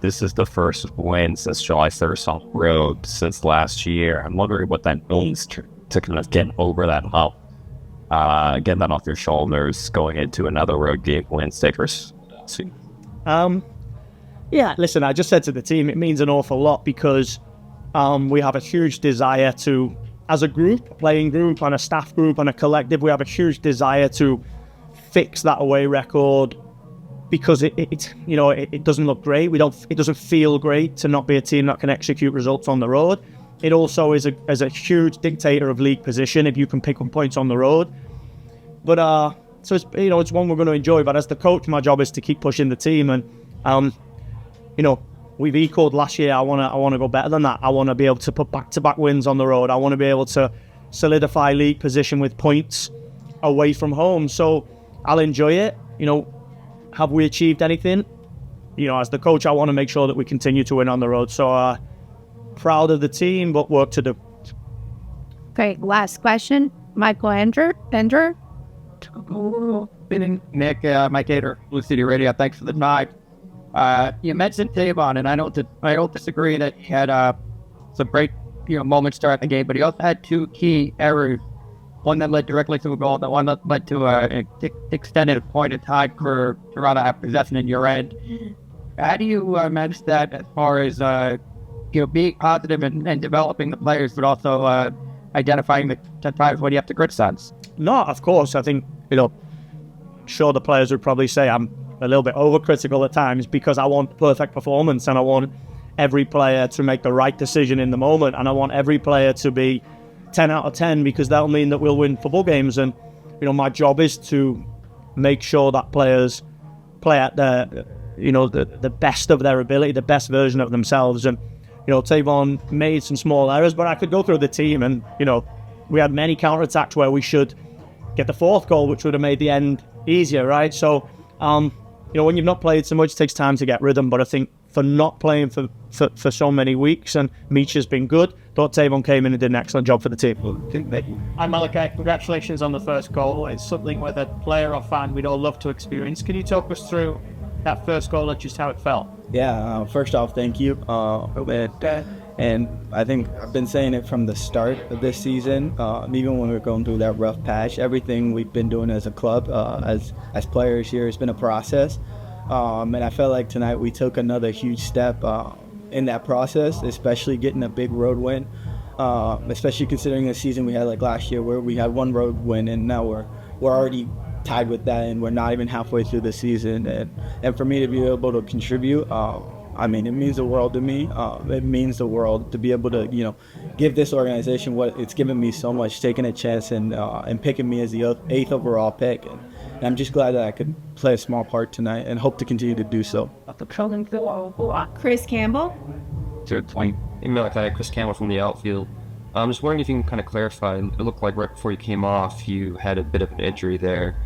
this is the first win since July 1st on the road since last year. I'm wondering what that means to kind of get over that hump, get that off your shoulders, going into another road game, Wednesday versus. Yeah, listen, I just said to the team, it means an awful lot because, We have a huge desire to, as a group, playing group and a staff group and a collective, we have a huge desire to fix that away record because it doesn't look great. It doesn't feel great to not be a team that can execute results on the road. It also is a huge dictator of league position if you can pick up points on the road. But so it's one we're going to enjoy. But as the coach, my job is to keep pushing the team, and we've equaled last year. I want to go better than that. I want to be able to put back-to-back wins on the road. I want to be able to solidify league position with points away from home. So I'll enjoy it. Have we achieved anything? As the coach, I want to make sure that we continue to win on the road. So proud of the team, but work to do. Great. Last question, Michael Andrew. Nick, Mike Gator, Blue City Radio. Thanks for the time. You mentioned Tavon, and I don't disagree that he had some great moments throughout the game, but he also had two key errors. One that led directly to a goal, the one that led to an extended point of time for Toronto to have possession in your end. How do you manage that as far as being positive and developing the players, but also identifying the times when you have to criticize? No, of course. I think, sure the players would probably say I'm a little bit overcritical at times because I want perfect performance and I want every player to make the right decision in the moment, and I want every player to be 10 out of 10 because that'll mean that we'll win football games. And, my job is to make sure that players play at the best of their ability, the best version of themselves. And, Tavon made some small errors, but I could go through the team and, we had many counterattacks where we should get the fourth goal, which would have made the end easier, right? So, when you've not played so much, it takes time to get rhythm. But I think for not playing for so many weeks, and Meech's been good, thought Tavon came in and did an excellent job for the team. Hi, Malachi. Congratulations on the first goal. It's something with a player or fan we'd all love to experience. Can you talk us through that first goal and just how it felt? Yeah, first off, thank you. And I think I've been saying it from the start of this season, even when we were going through that rough patch. Everything we've been doing as a club, as players here, has been a process. And I felt like tonight we took another huge step in that process, especially getting a big road win, especially considering the season we had like last year where we had one road win and now we're already tied with that and we're not even halfway through the season. And for me to be able to contribute, it means the world to me. It means the world to be able to, give this organization what it's given me so much, taking a chance and picking me as the 8th overall pick. And I'm just glad that I could play a small part tonight and hope to continue to do so. Chris Campbell. Chris Campbell from the outfield. I'm just wondering if you can kind of clarify. It looked like right before you came off, you had a bit of an injury there.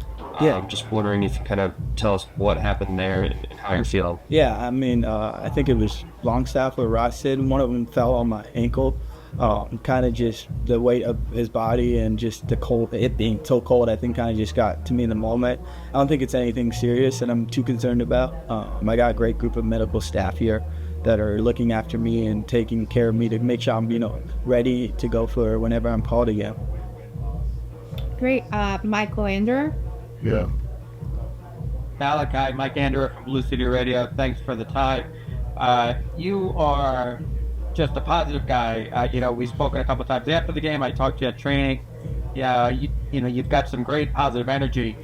Yeah. I'm just wondering if you kind of tell us what happened there and how you're feeling. Yeah, I think it was Longstaff or Rossid. One of them fell on my ankle. Kind of just the weight of his body and just the cold, it being so cold, I think kind of just got to me in the moment. I don't think it's anything serious that I'm too concerned about. I got a great group of medical staff here that are looking after me and taking care of me to make sure I'm, ready to go for whenever I'm called again. Great. Michael Andrew. Yeah. Malachi, Mike Andrew from Blue City Radio. Thanks for the time. You are just a positive guy. We've spoken a couple times after the game. I talked to you at training. Yeah, you've got some great positive energy.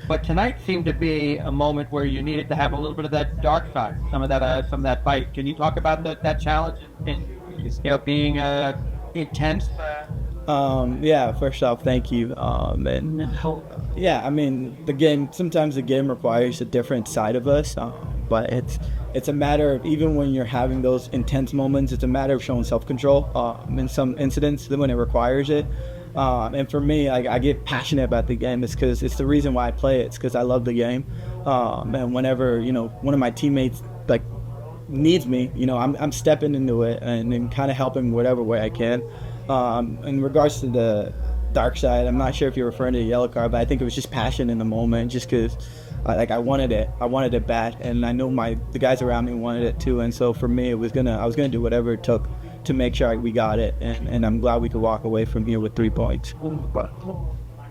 But tonight seemed to be a moment where you needed to have a little bit of that dark side, some of that fight. Can you talk about that challenge and being intense? First off, thank you. The game, sometimes the game requires a different side of us, but it's a matter of, even when you're having those intense moments, it's a matter of showing self-control in some incidents when it requires it. And for me, I get passionate about the game. It's because it's the reason why I play it. It's because I love the game. And whenever, one of my teammates needs me, I'm stepping into it and kind of helping whatever way I can. In regards to the dark side, I'm not sure if you're referring to the yellow card, but I think it was just passion in the moment, just because I wanted it bad, and I know the guys around me wanted it too. And so for me, I was gonna do whatever it took to make sure we got it, and I'm glad we could walk away from here with 3 points.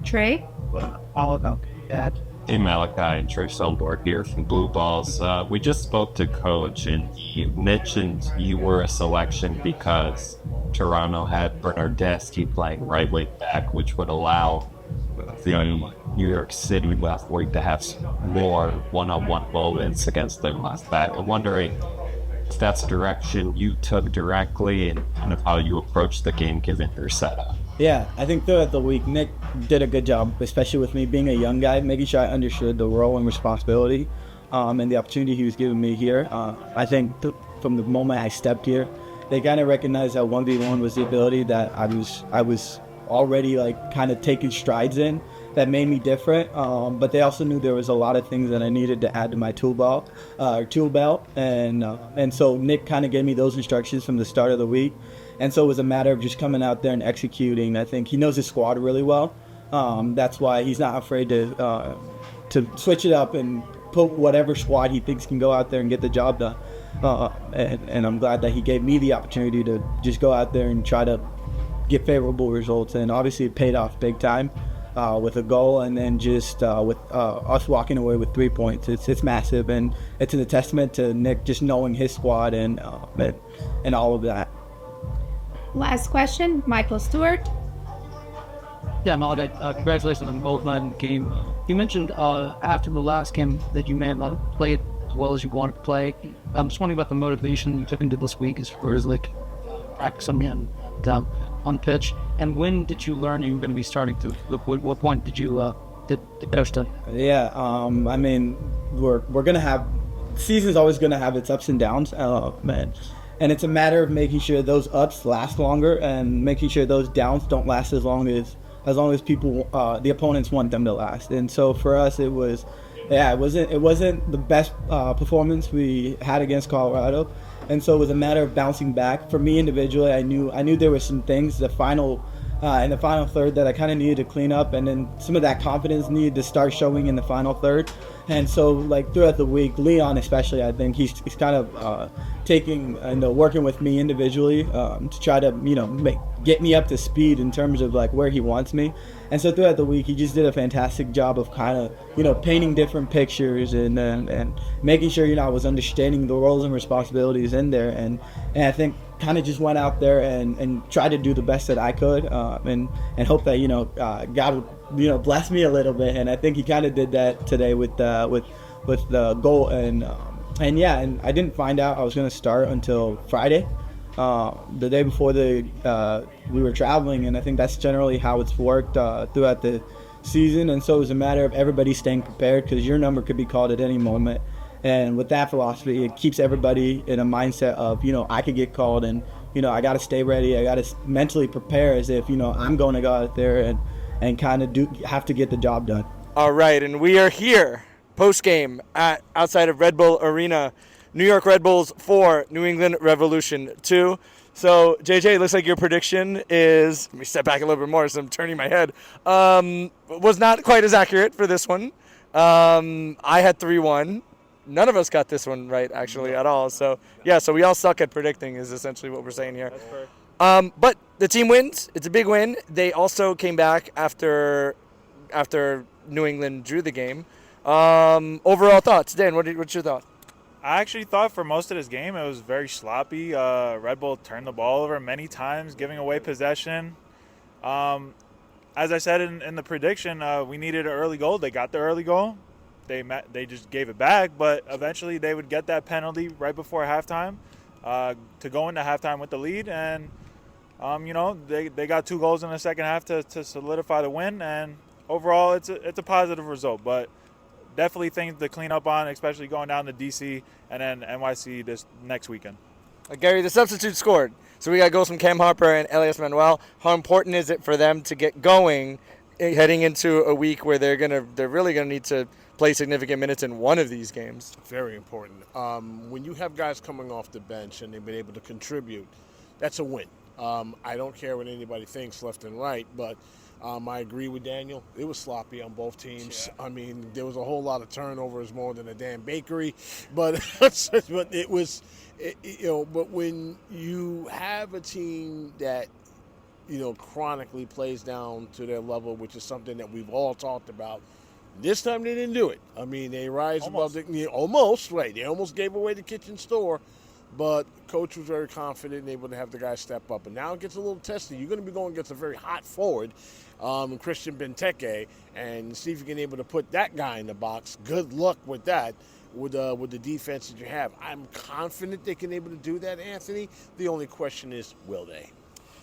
Trey. All about that. Hey Malachi and Trish Selborg here from Blue Balls. We just spoke to Coach and he mentioned you were a selection because Toronto had Bernardeschi playing right wing back, which would allow the New York City left wing to have more one-on-one moments against their left back. I'm wondering if that's a direction you took directly and kind of how you approached the game given your setup. Yeah, I think throughout the week, Nick did a good job, especially with me being a young guy, making sure I understood the role and responsibility and the opportunity he was giving me here. I think from the moment I stepped here, they kind of recognized that 1v1 was the ability that I was already like kind of taking strides in that made me different. But they also knew there was a lot of things that I needed to add to my tool belt. And so Nick kind of gave me those instructions from the start of the week. And so it was a matter of just coming out there and executing. I think he knows his squad really well. That's why he's not afraid to switch it up and put whatever squad he thinks can go out there and get the job done. And I'm glad that he gave me the opportunity to just go out there and try to get favorable results. And obviously it paid off big time with a goal, and then just with us walking away with 3 points. It's massive, and it's a testament to Nick just knowing his squad and all of that. Last question, Michael Stewart. Yeah, Malachi, congratulations on both night in the game. You mentioned after the last game that you may have not played as well as you wanted to play. I'm just wondering about the motivation you took into this week as far as like practicing and on pitch. And when did you learn you were going to be starting to? What point did you did the coach done? Yeah, I mean, we're gonna have season's always gonna have its ups and downs, man. And it's a matter of making sure those ups last longer and making sure those downs don't last as long as people, the opponents want them to last. And so for us, it wasn't the best performance we had against Colorado, and so it was a matter of bouncing back. For me individually, I knew there were some things in the final third that I kind of needed to clean up, and then some of that confidence needed to start showing in the final third. And so, like throughout the week, Leon especially, I think he's kind of taking and working with me individually to try to get me up to speed in terms of like where he wants me. And so throughout the week, he just did a fantastic job of kind of painting different pictures and making sure I was understanding the roles and responsibilities in there. And I think kind of just went out there and tried to do the best that I could and hope that God would bless me a little bit. And I think he kind of did that today with the goal. And I didn't find out I was going to start until Friday, the day before we were traveling. And I think that's generally how it's worked throughout the season. And so it was a matter of everybody staying prepared, because your number could be called at any moment. And with that philosophy, it keeps everybody in a mindset of, I could get called, and, I got to stay ready. I got to mentally prepare as if, I'm going to go out there and kind of have to get the job done. All right, and we are here post-game outside of Red Bull Arena. New York Red Bulls 4, New England Revolution 2. So, JJ, it looks like your prediction is, let me step back a little bit more so I'm turning my head, was not quite as accurate for this one. I had 3-1. None of us got this one right, actually, at all. So, yeah, so we all suck at predicting is essentially what we're saying here. But the team wins. It's a big win. They also came back after New England drew the game. Overall thoughts. Dan, what's your thought? I actually thought for most of this game it was very sloppy. Red Bull turned the ball over many times, giving away possession. As I said in the prediction, we needed an early goal. They got the early goal. They just gave it back, but eventually they would get that penalty right before halftime to go into halftime with the lead. And, they got 2 goals in the second half to solidify the win. And overall, it's a positive result, but definitely things to clean up on, especially going down to DC and then NYC this next weekend. Gary, the substitute scored. So we got goals from Cam Harper and Elias Manuel. How important is it for them to get going heading into a week where they're really gonna need to play significant minutes in one of these games? Very important. When you have guys coming off the bench and they've been able to contribute, that's a win. I don't care what anybody thinks left and right, but I agree with Daniel. It was sloppy on both teams. Yeah. I mean, there was a whole lot of turnovers, more than a damn bakery, but it was, But when you have a team that chronically plays down to their level, which is something that we've all talked about, This time they didn't do it. I mean, they rise above the almost right. They almost gave away the kitchen store, but coach was very confident and able to have the guys step up. And now it gets a little testy. You're going to be going against a very hot forward, Christian Benteke, and see if you can able to put that guy in the box. Good luck with that. With the defense that you have, I'm confident they can able to do that, Anthony. The only question is, will they?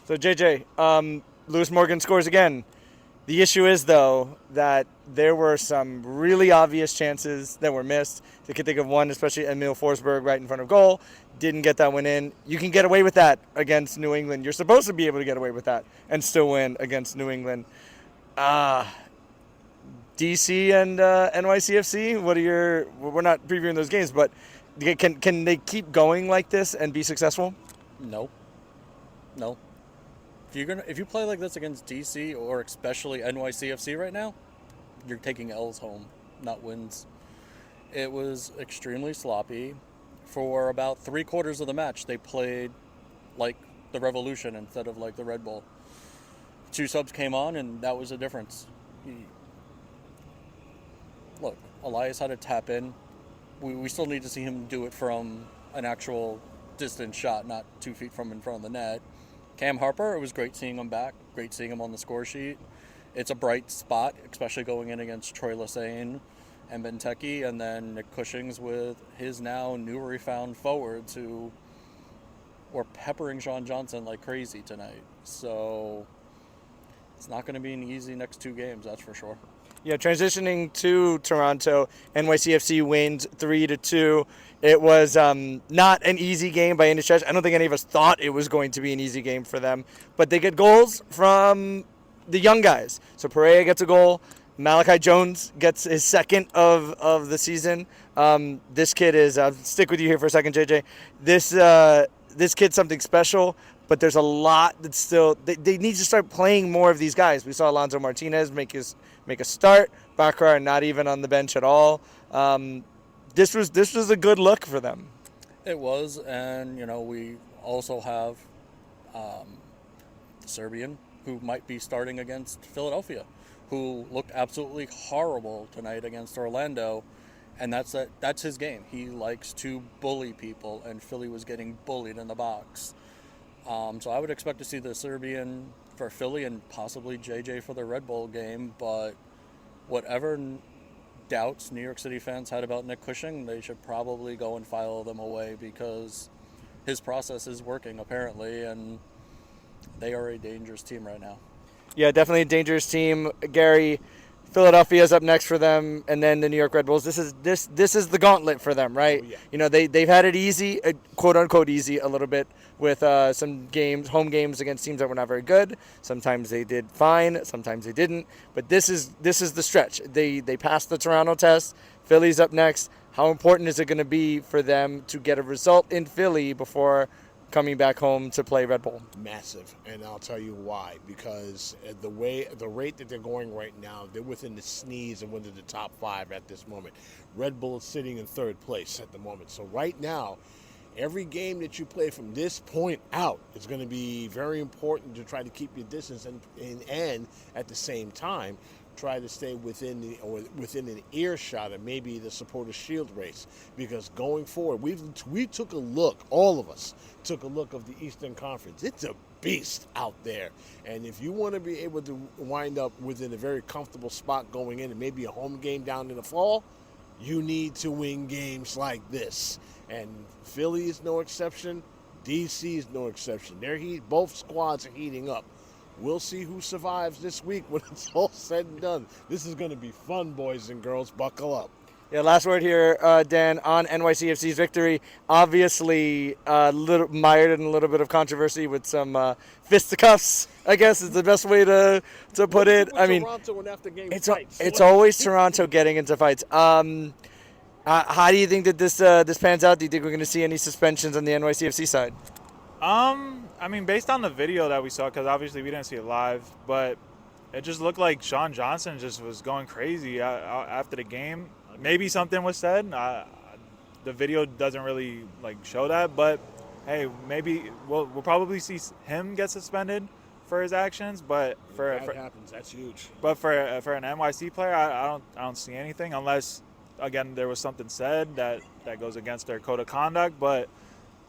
So JJ, Lewis Morgan scores again. The issue is, though, that there were some really obvious chances that were missed. You can think of one, especially Emil Forsberg right in front of goal. Didn't get that one in. You can get away with that against New England. You're supposed to be able to get away with that and still win against New England. DC and NYCFC, what are your... We're not previewing those games, but can they keep going like this and be successful? No. If you play like this against DC or especially NYCFC right now, you're taking L's home, not wins. It was extremely sloppy. For about 3/4 of the match, they played like the Revolution instead of like the Red Bull. 2 subs came on, and that was the difference. Look, Elias had to tap in. We still need to see him do it from an actual distance shot, not 2 feet from in front of the net. Cam Harper, it was great seeing him back, great seeing him on the score sheet. It's a bright spot, especially going in against Troy Lesane and Benteke, and then Nick Cushing's with his now newly found forwards who were peppering Sean Johnson like crazy tonight. So it's not going to be an easy next 2 games, that's for sure. Yeah, transitioning to Toronto, NYCFC wins 3-2. It was not an easy game by any stretch. I don't think any of us thought it was going to be an easy game for them. But they get goals from the young guys. So Pereira gets a goal. Malachi Jones gets his second of the season. This kid is, I'll stick with you here for a second, JJ. This kid's something special. But there's a lot that's still, they need to start playing more of these guys. We saw Alonso Martinez make a start. Bakar not even on the bench at all. This was a good look for them. It was, and we also have the Serbian who might be starting against Philadelphia, who looked absolutely horrible tonight against Orlando, and that's his game. He likes to bully people, and Philly was getting bullied in the box. So I would expect to see the Serbian for Philly and possibly JJ for the Red Bull game, but whatever doubts New York City fans had about Nick Cushing, they should probably go and file them away because his process is working apparently, and they are a dangerous team right now. Yeah, definitely a dangerous team. Gary, Philadelphia's up next for them, and then the New York Red Bulls. This is the gauntlet for them, right? Oh, yeah. They've had it easy, quote unquote easy, a little bit with some games, home games against teams that were not very good. Sometimes they did fine, sometimes they didn't. But this is the stretch. They passed the Toronto test. Philly's up next. How important is it going to be for them to get a result in Philly before coming back home to play Red Bull? Massive, and I'll tell you why. Because the rate that they're going right now, they're within the sneeze and within the top 5 at this moment. Red Bull is sitting in 3rd place at the moment. So right now, every game that you play from this point out is going to be very important to try to keep your distance and at the same time try to stay within an earshot of maybe the Supporters' Shield race, because going forward, we took a look, all of us took a look of the Eastern Conference. It's a beast out there, and if you want to be able to wind up within a very comfortable spot going in and maybe a home game down in the fall, you need to win games like this, and Philly is no exception. DC is no exception. Both squads are heating up. We'll see who survives this week when it's all said and done. This is going to be fun, boys and girls. Buckle up. Yeah, last word here, Dan, on NYCFC's victory. Obviously, mired in a little bit of controversy with some fisticuffs, I guess is the best way to put it. I mean, it's always Toronto getting into fights. How do you think that this pans out? Do you think we're going to see any suspensions on the NYCFC side? I mean, based on the video that we saw, because obviously we didn't see it live, but it just looked like Sean Johnson just was going crazy after the game. Maybe something was said. The video doesn't really show that, but hey, maybe we'll probably see him get suspended for his actions, but That happens. That's huge. but for an NYC player, I don't see anything unless, again, there was something said that goes against their code of conduct. But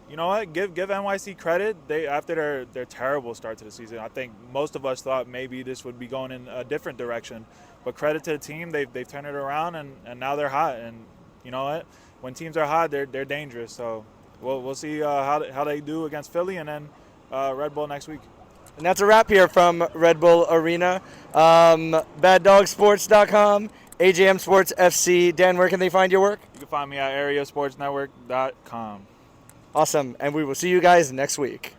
you know what? Give NYC credit. They, after their terrible start to the season, I think most of us thought maybe this would be going in a different direction. But credit to the team, they've turned it around, and now they're hot. And you know what? When teams are hot, they're dangerous. So we'll see how they do against Philly, and then Red Bull next week. And that's a wrap here from Red Bull Arena. BadDogSports.com, AJM Sports FC. Dan, where can they find your work? You can find me at areasportsnetwork.com. Awesome. And we will see you guys next week.